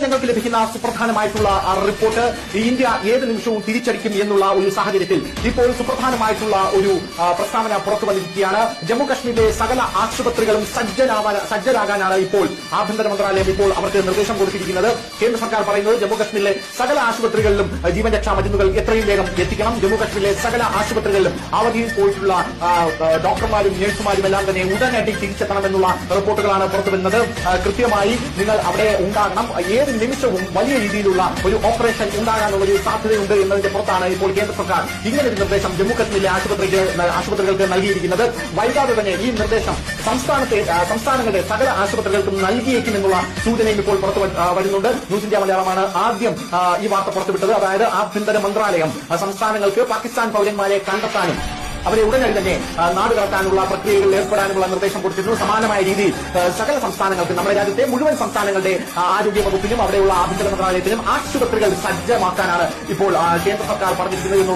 ഞങ്ങൾക്ക് ലഭിക്കുന്ന സുപ്രധാനമായിട്ടുള്ള report India ഏത് നിമിഷവും തിരിച്ചടിക്കും എന്നുള്ള ഒരു സാഹചര്യത്തിൽ ഇപ്പോൾ സുപ്രധാനമായിട്ടുള്ള ഒരു പ്രസ്താവന പുറത്തു വന്നിരിക്കുകയാണ്. ജമ്മു കശ്മീരിലെ സകല ആശുപത്രികളും സജ്ജരാകാനാണ് ഇപ്പോൾ ആഭ്യന്തര മന്ത്രാലയം ഇപ്പോൾ അവർക്ക് നിർദ്ദേശം കൊടുത്തിരിക്കുന്നത്. കേന്ദ്ര സർക്കാർ പറയുന്നത് ജമ്മു കശ്മീരിലെ സകല ആശുപത്രികളിലും ജീവൻ രക്ഷാ മരുന്നുകൾ എത്രയും വേഗം എത്തിക്കണം. ജമ്മു കശ്മീരിലെ സകല ആശുപത്രികളിലും അവധിയിൽ പോയിട്ടുള്ള ഡോക്ടർമാരും നഴ്സുമാരും എല്ലാം തന്നെ ഉടനടി തിരിച്ചെത്തണമെന്നുള്ള റിപ്പോർട്ടുകളാണ് പുറത്തുവരുന്നത്. കൃത്യമായി നിങ്ങൾ അവിടെ ഉണ്ടാകണം. ഏത് നിമിഷവും വലിയ രീതിയിലുള്ള ഒരു ഓപ്പറേഷൻ ഉണ്ടാകാനുള്ള ഒരു സാധ്യതയുണ്ട് എന്നതിന്റെ പുറത്താണ് ഇപ്പോൾ കേന്ദ്ര സർക്കാർ ഇങ്ങനൊരു നിർദ്ദേശം ജമ്മു കശ്മീരിലെ ആശുപത്രികൾക്ക് നൽകിയിരിക്കുന്നത്. വൈകാതെ തന്നെ ഈ നിർദ്ദേശം സംസ്ഥാനങ്ങളുടെ സകല ആശുപത്രികൾക്കും നൽകിയേക്കുമെന്നുള്ള സൂചനയും ഇപ്പോൾ പുറത്തു വരുന്നുണ്ട്. ന്യൂസ് ഇന്ത്യ മലയാളമാണ് ആദ്യം ഈ വാർത്ത പുറത്തുവിട്ടത്. അതായത് ആഭ്യന്തര മന്ത്രാലയം സംസ്ഥാനങ്ങൾക്ക് പാകിസ്ഥാൻ പൌരന്മാരെ കണ്ടെത്താനും അവരെ ഉടനടി തന്നെ നാടുകടത്താനുള്ള പ്രക്രിയകളിൽ ഏർപ്പെടാനുള്ള നിർദ്ദേശം കൊടുത്തിരുന്നു. സമാനമായ രീതിയിൽ സകല സംസ്ഥാനങ്ങൾക്ക് നമ്മുടെ രാജ്യത്തെ മുഴുവൻ സംസ്ഥാനങ്ങളുടെ ആരോഗ്യ വകുപ്പിനും അവിടെയുള്ള ആഭ്യന്തര മന്ത്രാലയത്തിനും ആശുപത്രികൾ സജ്ജമാക്കാനാണ് ഇപ്പോൾ കേന്ദ്ര സർക്കാർ പറഞ്ഞിരിക്കുന്നത്.